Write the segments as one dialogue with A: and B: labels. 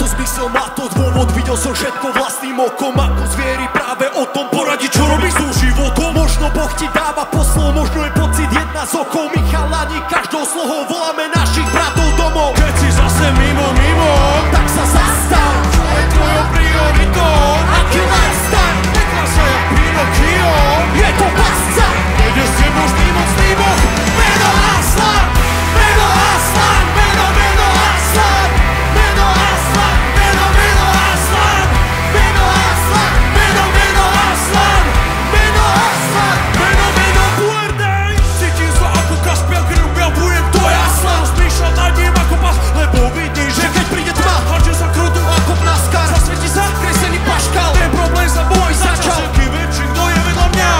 A: to zmysel, má to dôvod. Videl som všetko vlastným okom, ako zvieri práve o tom poradí, čo robíš so životom. Možno Boh ti dáva poslov, možno je pocit jedna z okov. My chalani každou slohou voláme našich bratov domov. Keď si zase mimo, tak sa zastav. Čo je tvojou prioritou? Aký lifestyle? Neklasa jak Pinokio. Je to pasca. Pôjde s tebou vždy Boh. Meno Aslan, meno Aslan, meno Aslan, meno Aslan, meno Aslan, meno Aslan, meno Aslan, meno Aslan, meno Puerdej. Cítim sa ako Kaspian, krvia bujem, to je Aslan. Zmýšľam nad ním ako pas, lebo vidíš, že keď príde tma, hadže sa krutu ako Naskar. Zasvieti sa kresený paškal, ten problém sa môj začal. Všetky väčší, kto je vedľa mňa.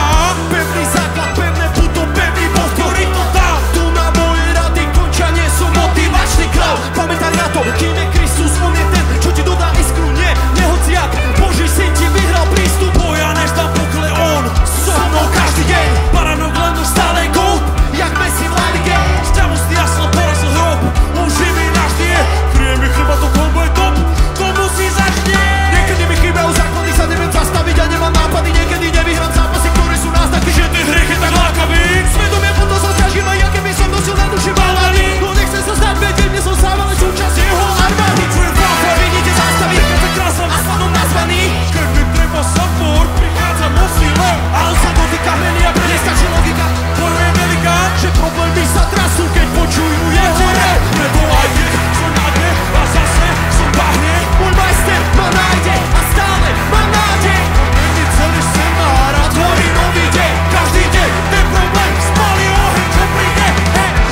A: Pevný základ, pevné puto, pevný Boh, ktorý to dá. Tu na moje rady končia, nie som motivačný král. Pamätaj na to, kým je Kristus, on je ten, čo ti dodá iskru. Nie hociak, Boží syn ti vyhral prístup. Boja než tam pokle on, so mnou každý deň. Baranok len stále gold, jak Messi v La Lige. Šťavostný Aslan porazil hrob, on živý navždy je. Kryje mi chleba, to kombo je top, to musí zažnieť. Niekedy mi chýbajú základy, sa neviem zastaviť a nemám nápady. Niekedy nevyhrám zápasy, ktoré sú náznaky, že ten hriech je tak lákavý. Svedomie potom sa ťažím, aj aké by som nosil na duši balvany. No nechcem sa stať vedieť, nie som sám, ale súčasť jeho armády. Čujem právo, vidíte zástavy, keď sa krásom Aslanom nazvaný. Keď mi treba support, prichádzam o síle. A on sa dotýka meny a preneskačí logika. Tvojho je veľká, že problémy sa trasú, keď počujú jeho rap. Nebo aj keď som na dne a zase som bahne. Môj majster ma nájde a stále ma nádej. Není celý sen na hra, tvorí nový deň. Každý deň ten problém spálí oheň, čo príde.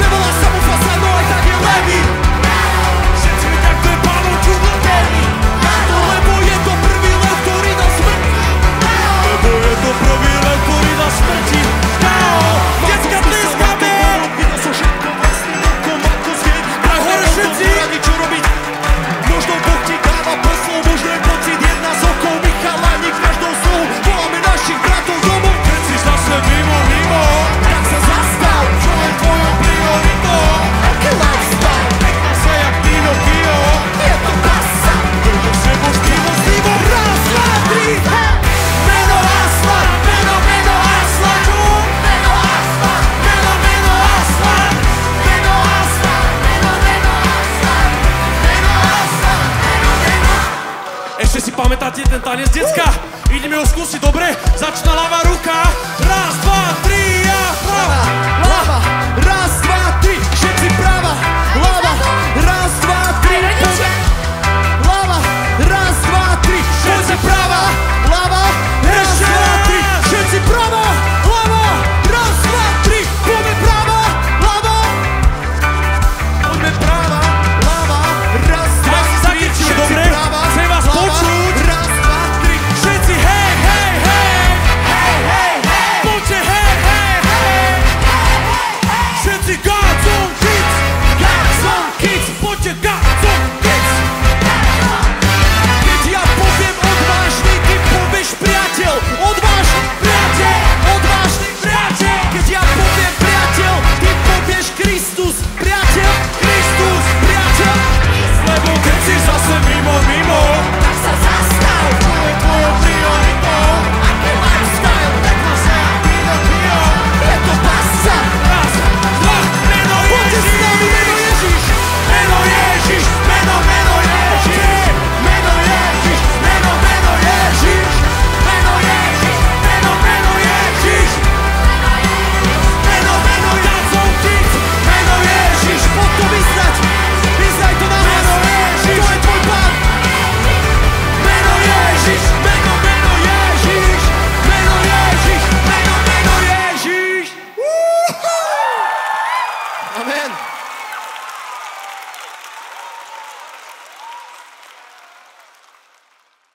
A: Nevolá sa mu fasa, no aj tak je levý. Všetci mi tak to je pánov čudlo terný. Lebo je to prvý lev, ktorý dá smrti. Lebo je to prvý lev, ktorý dá smrti. Detská tlieskame. Videl som všetko vlastným okom, ako zvieť. Daj hore všetci. Čo robiť? Možno Boh ti dáva poslov, možno je pocit jedna z okov. My chalani každou slovu voláme našich bratov domov. Keď si zase mimo, tak sa zastav. Čo je tvojou prioritou? Aký lifestyle? Pekná sa jak Pinokio. Je to pasa. Pôjde s tebou vždy Boh. Raz, dva, tri, meno Aslan, meno Aslan, meno Aslan, meno Aslan, meno Aslan, meno Aslan, meno Aslan, meno. Ešte si pamätáte ten tanec, decka? Ideme ho skúsiť, dobre? Začína ľavá ruka. Raz, dva, tri.